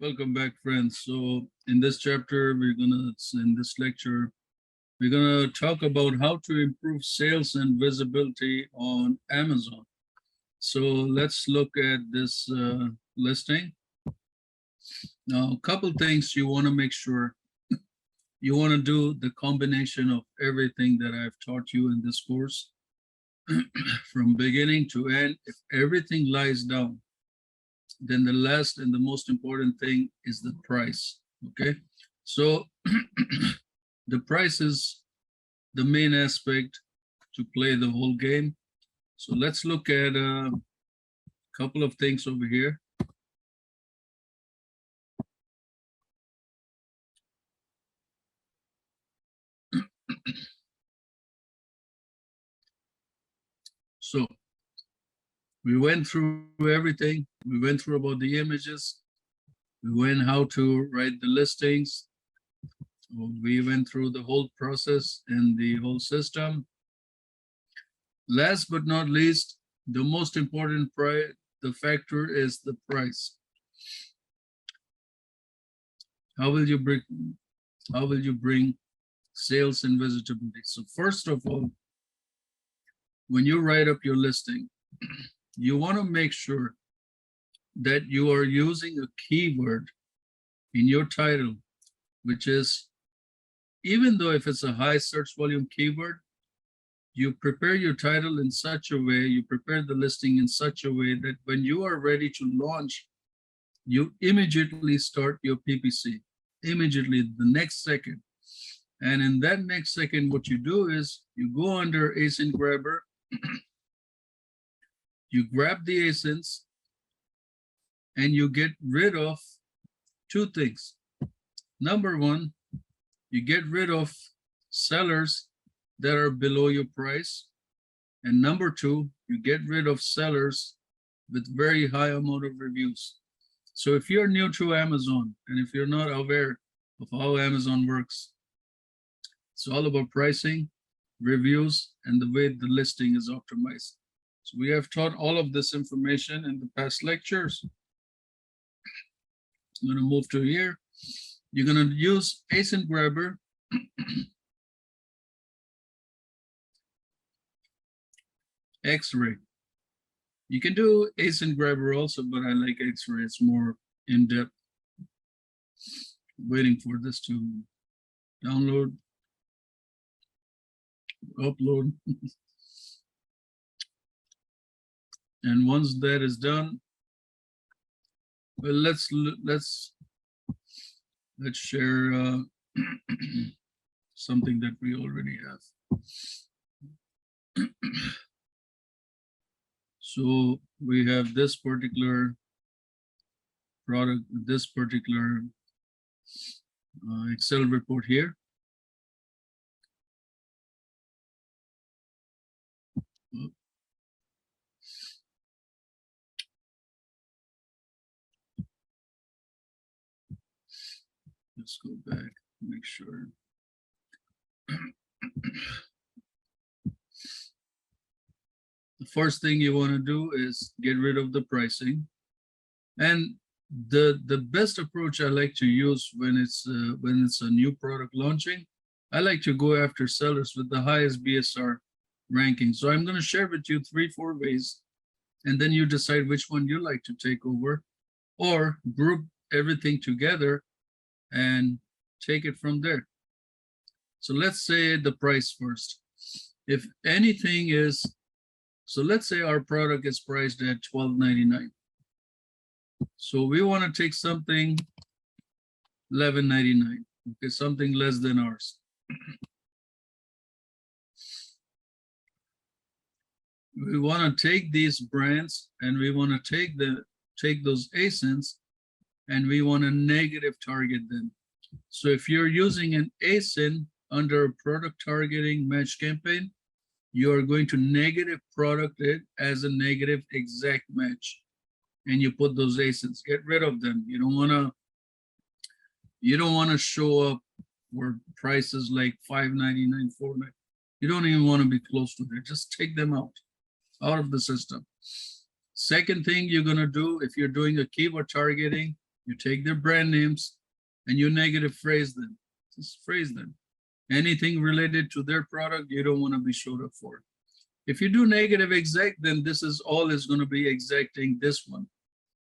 Welcome back, friends. So in this chapter, in this lecture, we're gonna talk about how to improve sales and visibility on Amazon. So let's look at this listing. Now, a couple things you wanna make sure. You wanna do the combination of everything that I've taught you in this course from beginning to end. If everything lies down, then the last and the most important thing is the price. Okay, so the price is the main aspect to play the whole game. So let's look at a couple of things over here. So we went through everything. We went through about the images. We went how to write the listings. We went through the whole process and the whole system. Last but not least, the most important factor is the price. How will you bring sales and visibility? So first of all, when you write up your listing, you want to make sure that you are using a keyword in your title, which is, even though if it's a high search volume keyword, you prepare your title in such a way, you prepare the listing in such a way that when you are ready to launch, you immediately start your PPC, immediately the next second. And in that next second, what you do is you go under ASIN grabber, you grab the ASINs, and you get rid of two things. Number one, you get rid of sellers that are below your price. And number two, you get rid of sellers with very high amount of reviews. So if you're new to Amazon, and if you're not aware of how Amazon works, it's all about pricing, reviews, and the way the listing is optimized. So we have taught all of this information in the past lectures. I'm going to move to here. You're going to use ASIN grabber. X-ray. You can do ASIN grabber also, but I like X-ray. It's more in-depth. Waiting for this to download, upload. And once that is done, well, let's share something that we already have. So we have this particular product, this particular Excel report here. Let's go back, make sure. The first thing you want to do is get rid of the pricing. And the best approach I like to use when it's a new product launching, I like to go after sellers with the highest BSR ranking. So I'm going to share with you 3-4 ways, and then you decide which one you like to take over, or group everything together and take it from there. So let's say the price first. If anything is, so let's say our product is priced at $12.99. So we want to take something $11.99, okay, something less than ours. We want to take these brands and we want to take those ASINs and we want to negative target them. So if you're using an ASIN under a product targeting match campaign, you are going to negative product it as a negative exact match. And you put those ASINs, get rid of them. You don't want to show up where prices like $5.99, $4.99. You don't even want to be close to there. Just take them out of the system. Second thing you're going to do, if you're doing a keyword targeting, You take their brand names and you negative phrase them. Just phrase them. Anything related to their product, you don't want to be showed up for. If you do negative exact, then this is all is going to be exacting this one.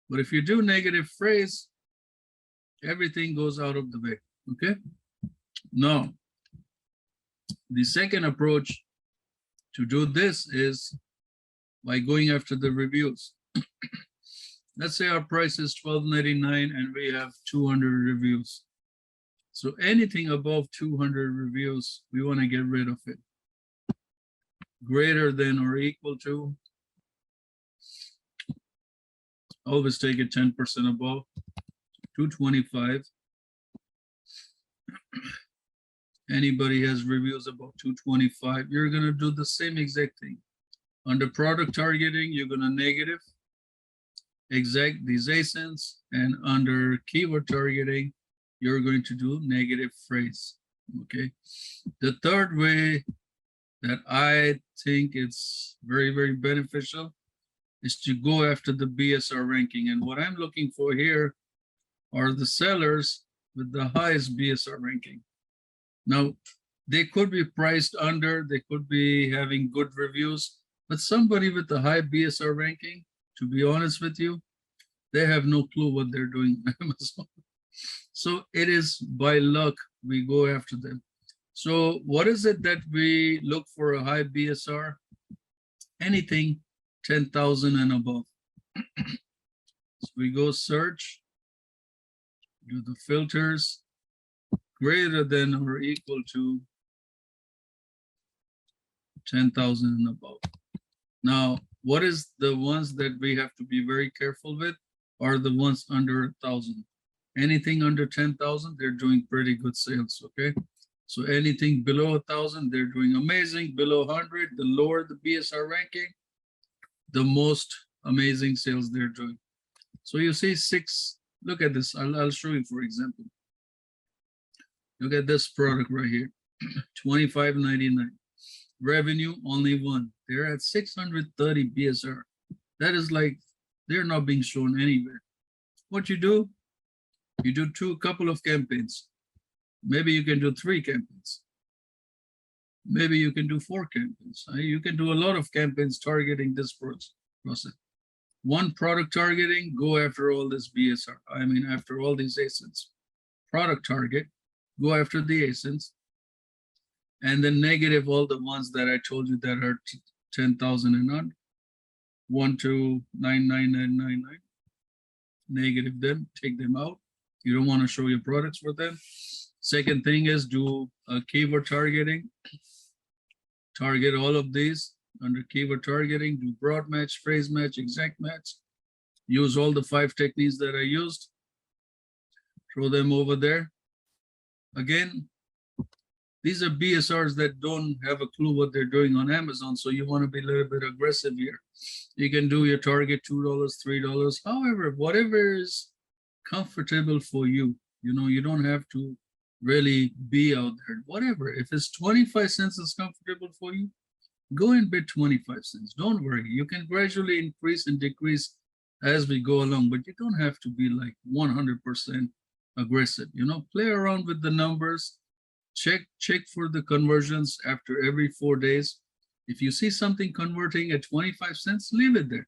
But if you do negative phrase, everything goes out of the way. Okay. Now, the second approach to do this is by going after the reviews. Let's say our price is $12.99 and we have 200 reviews. So anything above 200 reviews, we want to get rid of it. Greater than or equal to, always take it 10% above, 225. Anybody has reviews about 225, you're going to do the same exact thing. Under product targeting, you're going to negative exact these ASINs, and under keyword targeting, you're going to do negative phrase. Okay. The third way that I think it's very, very beneficial is to go after the BSR ranking. And what I'm looking for here are the sellers with the highest BSR ranking. Now, they could be priced under, they could be having good reviews, but somebody with the high BSR ranking, to be honest with you, they have no clue what they're doing on Amazon. So it is by luck we go after them. So what is it that we look for a high BSR? Anything 10,000 and above. So we go search, do the filters, greater than or equal to 10,000 and above. Now, what is the ones that we have to be very careful with are the ones under 1,000. Anything under 10,000, they're doing pretty good sales, okay? So anything below 1,000, they're doing amazing. Below 100, the lower the BSR ranking, the most amazing sales they're doing. So you see look at this. I'll show you, for example. Look at this product right here, $25.99. Revenue, only one. They're at 630 BSR. That is like, they're not being shown anywhere. What you do a couple of campaigns. Maybe you can do 3 campaigns. Maybe you can do 4 campaigns. You can do a lot of campaigns targeting this process. One, product targeting, go after all this BSR. I mean, after all these ASINs. Product target, go after the ASINs. And then negative all the ones that I told you that are 10,000 and on. 1 to 99999. Negative them, take them out. You don't want to show your products for them. Second thing is do keyword targeting. Target all of these under keyword targeting. Do broad match, phrase match, exact match. Use all the 5 techniques that I used. Throw them over there. Again, these are BSRs that don't have a clue what they're doing on Amazon, so you want to be a little bit aggressive here. You can do your target $2, $3. However, whatever is comfortable for you. You know, you don't have to really be out there. Whatever. If it's 25 cents is comfortable for you, go and bid 25 cents. Don't worry. You can gradually increase and decrease as we go along, but you don't have to be like 100% aggressive. You know, play around with the numbers. Check for the conversions after every 4 days. If you see something converting at 25 cents, leave it there.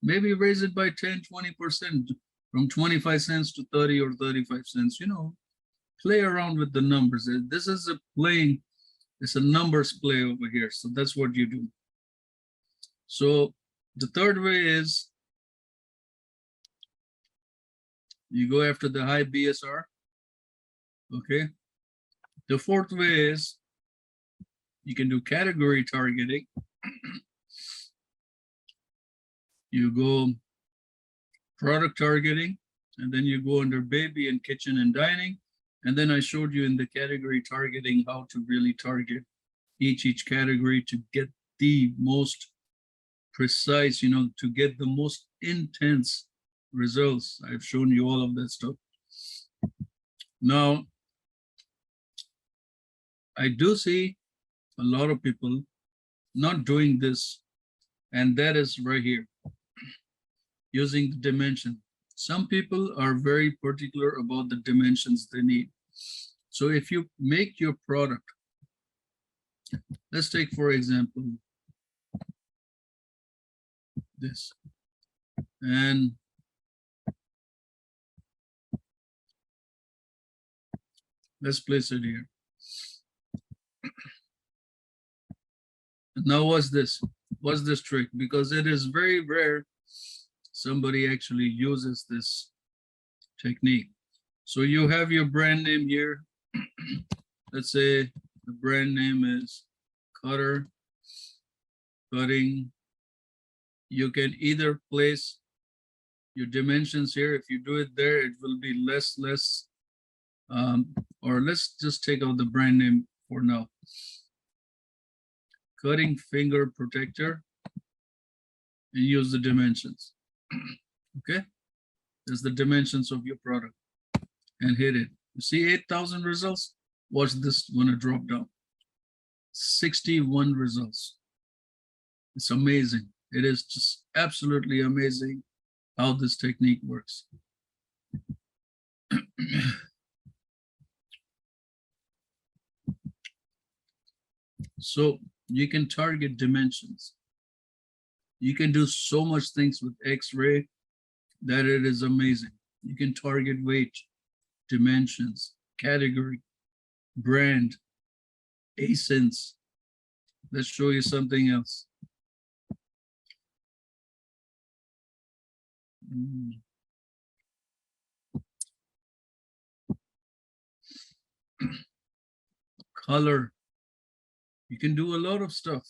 Maybe raise it by 10, 20%, from 25 cents to 30 or 35 cents. You know, play around with the numbers. This is it's a numbers play over here. So that's what you do. So the third way is you go after the high BSR. Okay. The fourth way is you can do category targeting. You go product targeting, and then you go under baby and kitchen and dining. And then I showed you in the category targeting how to really target each category to get the most precise, you know, to get the most intense results. I've shown you all of that stuff. Now, I do see a lot of people not doing this, and that is right here, using the dimension. Some people are very particular about the dimensions they need. So if you make your product, let's take, for example, this, and let's place it here. Now, what's this? What's this trick? Because it is very rare somebody actually uses this technique. So you have your brand name here. Let's say the brand name is Cutter, Cutting. You can either place your dimensions here. If you do it there, it will be less, or let's just take out the brand name for now. Cutting finger protector, and use the dimensions. Okay, there's the dimensions of your product, and hit it. You see 8,000 results. Watch this when it drop down. 61 results. It's amazing. It is just absolutely amazing how this technique works. So you can target dimensions. You can do so much things with X-ray that it is amazing. You can target weight, dimensions, category, brand, ASINs. Let's show you something else. Color. You can do a lot of stuff.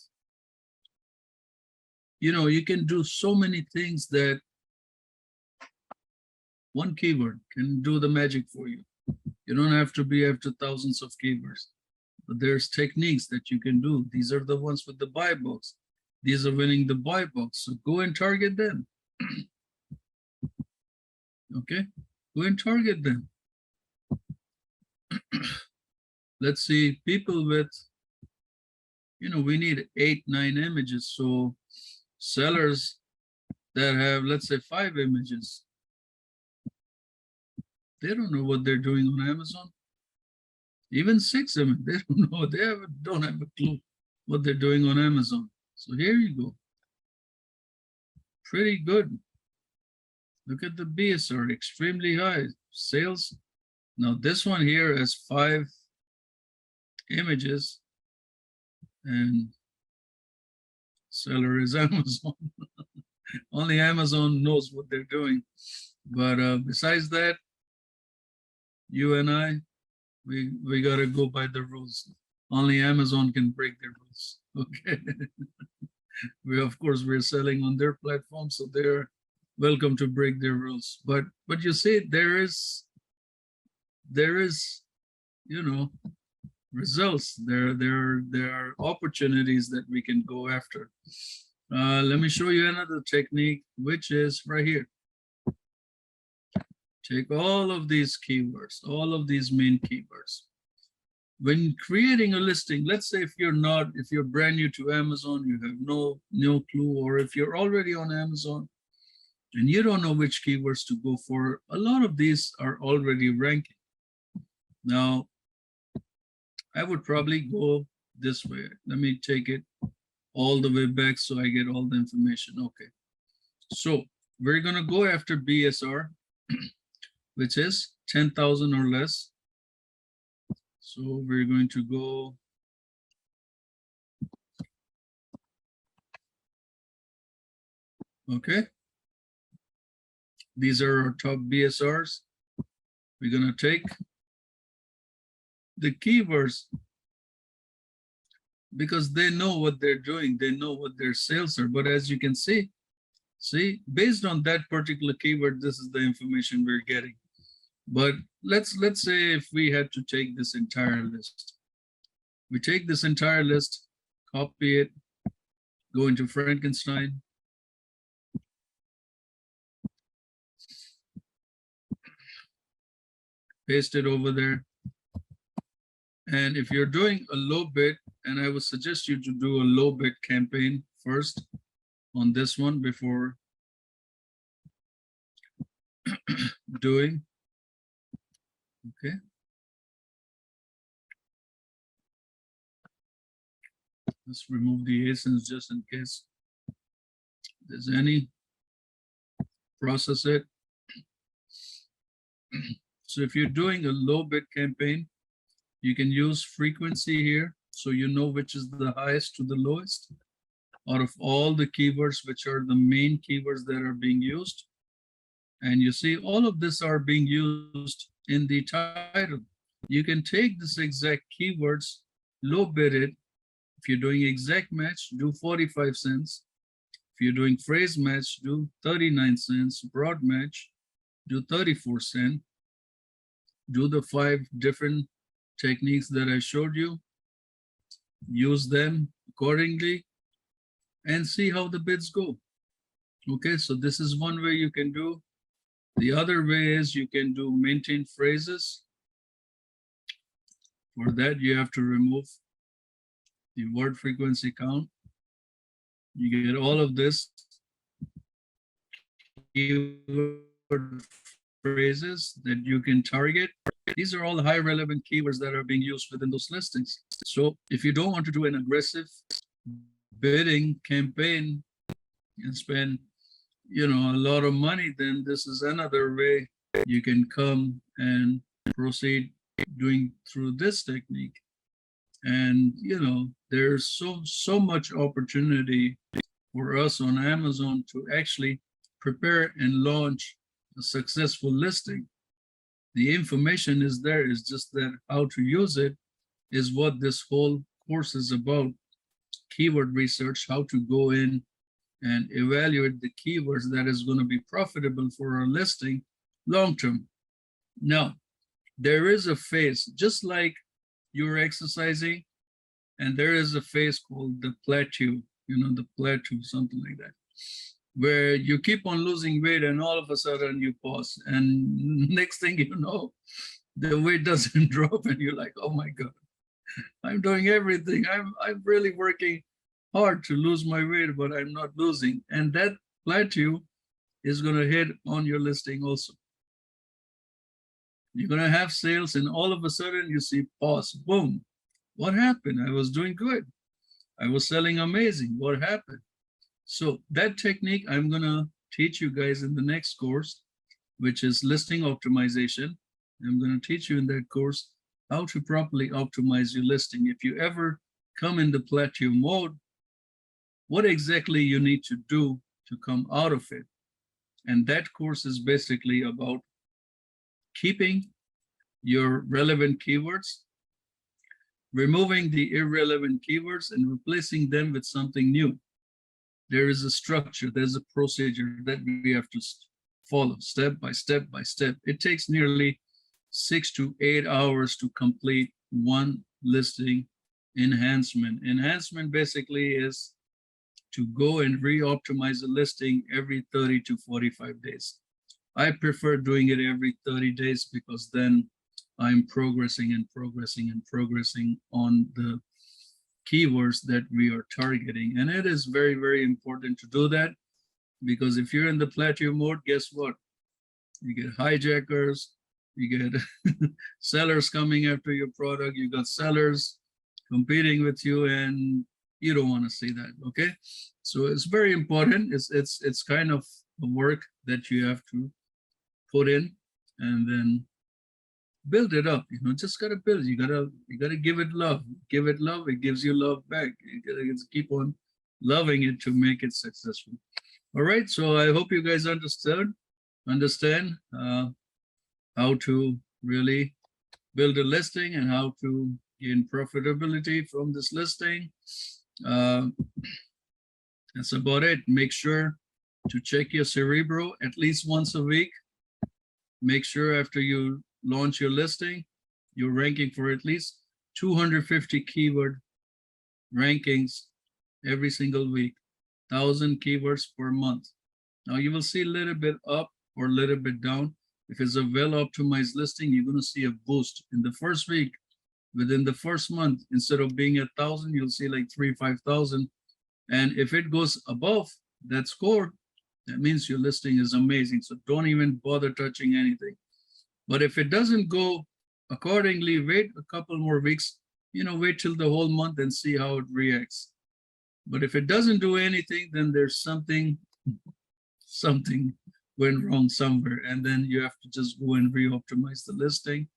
You know, you can do so many things that one keyword can do the magic for you. You don't have to be after thousands of keywords. But there's techniques that you can do. These are the ones with the buy box. These are winning the buy box. So go and target them. Okay, go and target them. Let's see, people with, you know, we need 8, 9 images. So sellers that have, let's say, 5 images, they don't know what they're doing on Amazon. Even 6 images, they don't know. They don't have a clue what they're doing on Amazon. So here you go. Pretty good. Look at the BSR, extremely high. Sales. Now this one here has 5 images, and seller is Amazon. Only Amazon knows what they're doing. But besides that, you and I, we gotta go by the rules. Only Amazon can break their rules. Okay. Of course we're selling on their platform, so they're welcome to break their rules. But you see, there is, you know, results. There are opportunities that we can go after. Let me show you another technique, which is right here. Take all of these keywords, all of these main keywords. When creating a listing, let's say if you're brand new to Amazon, you have no clue, or if you're already on Amazon and you don't know which keywords to go for, a lot of these are already ranking. Now, I would probably go this way. Let me take it all the way back so I get all the information. Okay. So we're going to go after BSR, which is 10,000 or less. So we're going to go okay. These are our top BSRs. We're going to take the keywords because they know what they're doing. They know what their sales are. But as you can see, based on that particular keyword, this is the information we're getting. But let's say if we had to take this entire list. We take this entire list, copy it, go into Frankenstein. Paste it over there. And if you're doing a low bid, and I would suggest you to do a low bid campaign first on this one before doing. Okay. Let's remove the asins just in case there's any. Process it. So if you're doing a low bid campaign, you can use frequency here. So you know which is the highest to the lowest out of all the keywords, which are the main keywords that are being used. And you see all of this are being used in the title. You can take this exact keywords, low bid it. If you're doing exact match, do 45 cents. If you're doing phrase match, do 39 cents. Broad match, do 34 cents. Do the 5 different techniques that I showed you. Use them accordingly and see how the bids go. Okay, so this is one way you can do. The other way is you can do maintain phrases. For that, you have to remove the word frequency count. You get all of this keyword phrases that you can target. These are all high relevant keywords that are being used within those listings. So if you don't want to do an aggressive bidding campaign and spend, a lot of money, then this is another way you can come and proceed doing through this technique. And, there's so much opportunity for us on Amazon to actually prepare and launch a successful listing. The information is there. It's just that how to use it is what this whole course is about. Keyword research, how to go in and evaluate the keywords that is going to be profitable for our listing long term. Now, there is a phase, just like you're exercising, and there is a phase called the plateau, the plateau, something like that, where you keep on losing weight and all of a sudden you pause. And next thing you know, the weight doesn't drop and you're like, oh my God, I'm doing everything. I'm really working hard to lose my weight, but I'm not losing. And that plateau is going to hit on your listing also. You're going to have sales and all of a sudden you see pause, boom. What happened? I was doing good. I was selling amazing. What happened? So that technique I'm going to teach you guys in the next course, which is listing optimization. I'm going to teach you in that course how to properly optimize your listing. If you ever come in the plateau mode, what exactly you need to do to come out of it. And that course is basically about keeping your relevant keywords, removing the irrelevant keywords, and replacing them with something new. There is a structure, there's a procedure that we have to follow step by step by step. It takes nearly 6 to 8 hours to complete one listing enhancement. Enhancement basically is to go and re-optimize a listing every 30 to 45 days. I prefer doing it every 30 days because then I'm progressing and progressing and progressing on the keywords that we are targeting. And it is very, very important to do that because if you're in the plateau mode, guess what? You get hijackers, you get sellers coming after your product, you got sellers competing with you, and you don't want to see that, okay? So it's very important. It's kind of the work that you have to put in and then build it up. Just gotta build. You gotta give it love. Give it love. It gives you love back. You gotta keep on loving it to make it successful. All right. So I hope you guys understand how to really build a listing and how to gain profitability from this listing. That's about it. Make sure to check your Cerebro at least once a week. Make sure after you launch your listing, you're ranking for at least 250 keyword rankings every single week, 1,000 keywords per month. Now you will see a little bit up or a little bit down. If it's a well-optimized listing, you're going to see a boost in the first week. Within the first month, instead of being at 1,000, you'll see like 3,000, 5,000. And if it goes above that score, That means your listing is amazing. So don't even bother touching anything. But if it doesn't go accordingly, wait a couple more weeks, wait till the whole month and see how it reacts. But if it doesn't do anything, then there's something went wrong somewhere. And then you have to just go and re-optimize the listing.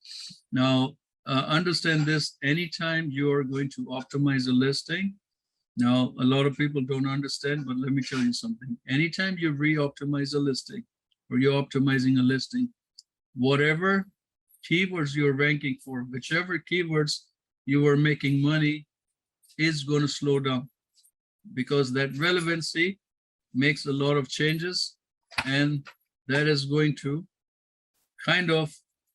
Now, understand this, anytime you are going to optimize a listing, now a lot of people don't understand, but let me tell you something. Anytime you re-optimize a listing or you're optimizing a listing, whatever keywords you're ranking for, whichever keywords you are making money, is going to slow down, because that relevancy makes a lot of changes, and that is going to kind of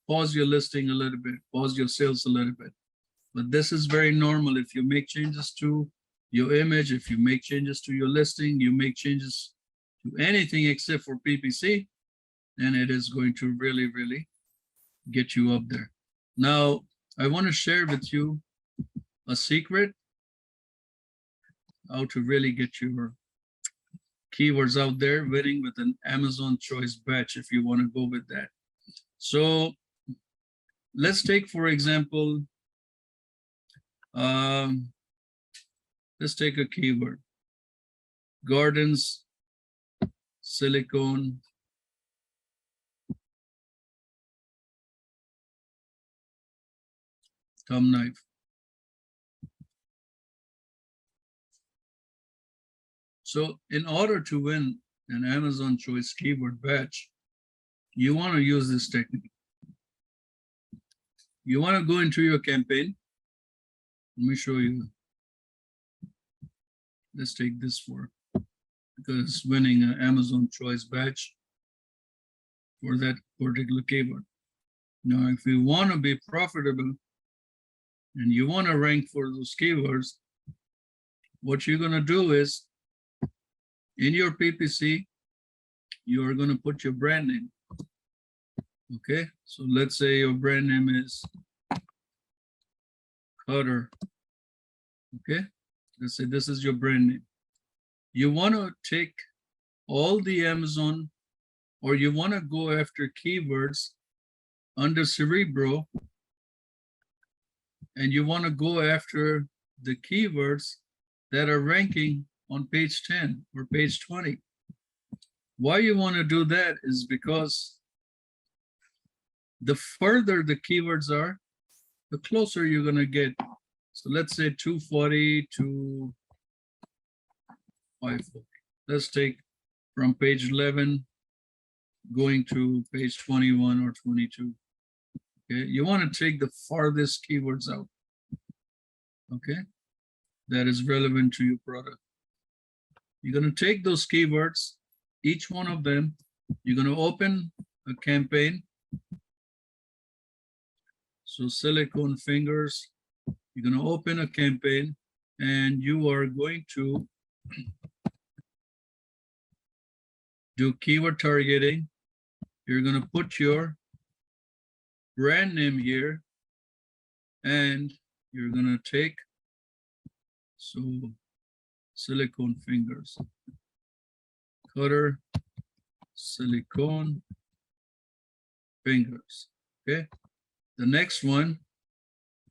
pause your listing a little bit, pause your sales a little bit. But this is very normal. If you make changes to your image, if you make changes to your listing, you make changes to anything except for PPC, then it is going to really, really get you up there. Now, I want to share with you a secret, how to really get your keywords out there, winning with an Amazon choice batch, if you want to go with that. So let's take, for example, let's take a keyword, gardens, silicone, thumb knife. So in order to win an Amazon choice keyword batch, you want to use this technique. You want to go into your campaign. Let me show you. Let's take this for, because winning an Amazon choice batch for that particular keyword. Now, if you want to be profitable and you want to rank for those keywords, what you're going to do is, in your PPC, you are going to put your brand name. Okay, so let's say your brand name is Cutter. Okay, let's say this is your brand name. You want to take all the Amazon, or you want to go after keywords under Cerebro, and you want to go after the keywords that are ranking on page 10 or page 20. Why you want to do that is because the further the keywords are, the closer you're going to get. So let's say 240 to 540. Let's take from page 11 going to page 21 or 22. Okay, you want to take the farthest keywords out. Okay, that is relevant to your product. You're going to take those keywords, each one of them, you're going to open a campaign. So silicone fingers, you're going to open a campaign, and you are going to do keyword targeting. You're going to put your brand name here, and you're going to take, so silicone fingers, Cutter, silicone fingers. Okay, the next one,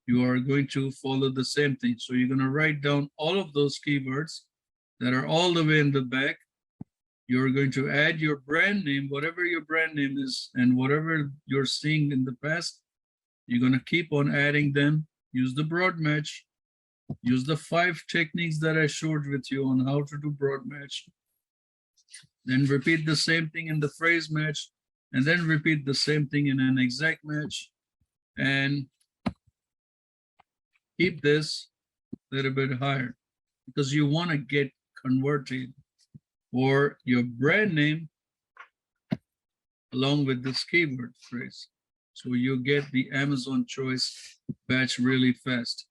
you are going to follow the same thing. So you're going to write down all of those keywords that are all the way in the back. You're going to add your brand name, whatever your brand name is, and whatever you're seeing in the past, you're going to keep on adding them. Use the broad match. Use the 5 techniques that I showed with you on how to do broad match. Then repeat the same thing in the phrase match, and then repeat the same thing in an exact match, and keep this a little bit higher, because you want to get converted or your brand name along with this keyword phrase. So you get the Amazon choice batch really fast.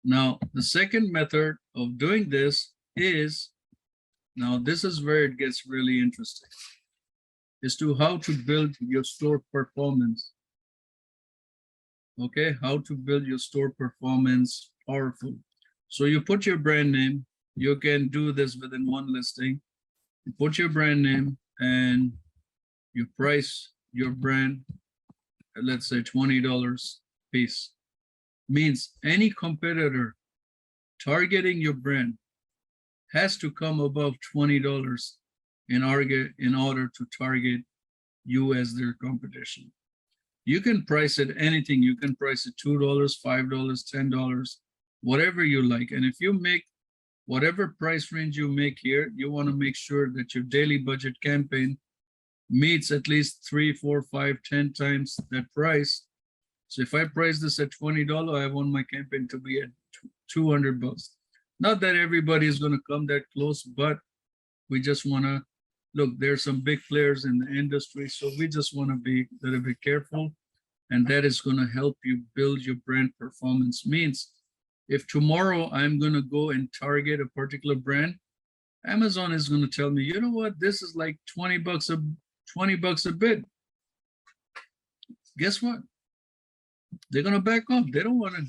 Now, the second method of doing this is, now this is where it gets really interesting, is to how to build your store performance. Okay, how to build your store performance powerful. So you put your brand name. You can do this within one listing. You put your brand name and you price your brand at, let's say, $20 piece. Means any competitor targeting your brand has to come above $20 in order to target you as their competition. You can price it anything. You can price it $2, $5, $10, whatever you like. And if you make whatever price range you make here, you want to make sure that your daily budget campaign meets at least 3, 4, 5, 10 times that price. So if I price this at $20, I want my campaign to be at $200. Not that everybody is going to come that close, but we just want to look, there's some big players in the industry, so we just want to be a little bit careful, and that is going to help you build your brand performance. Means if tomorrow I'm going to go and target a particular brand, Amazon is going to tell me, you know what, this is like $20 a bid. Guess what? They're going to back off. They don't want to,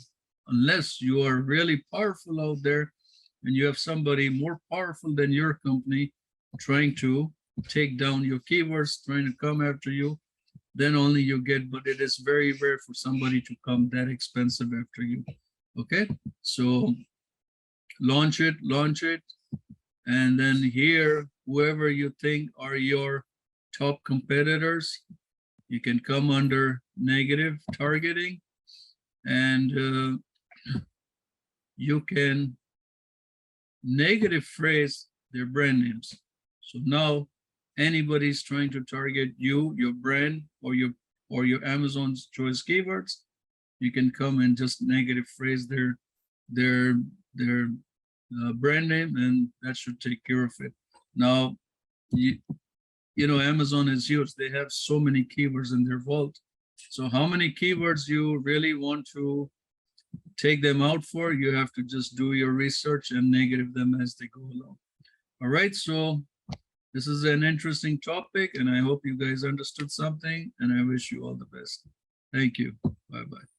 unless you are really powerful out there and you have somebody more powerful than your company trying to take down your keywords, trying to come after you, then only you get, but it is very rare for somebody to come that expensive after you. Okay, so launch it, and then here, whoever you think are your top competitors, you can come under negative targeting, and you can negative phrase their brand names. So now anybody's trying to target you, your brand, or your Amazon's choice keywords, you can come and just negative phrase their brand name, and that should take care of it. Now, you know, Amazon is huge. They have so many keywords in their vault. So how many keywords you really want to take them out for, you have to just do your research and negative them as they go along. All right, so this is an interesting topic, and I hope you guys understood something, and I wish you all the best. Thank you. Bye-bye.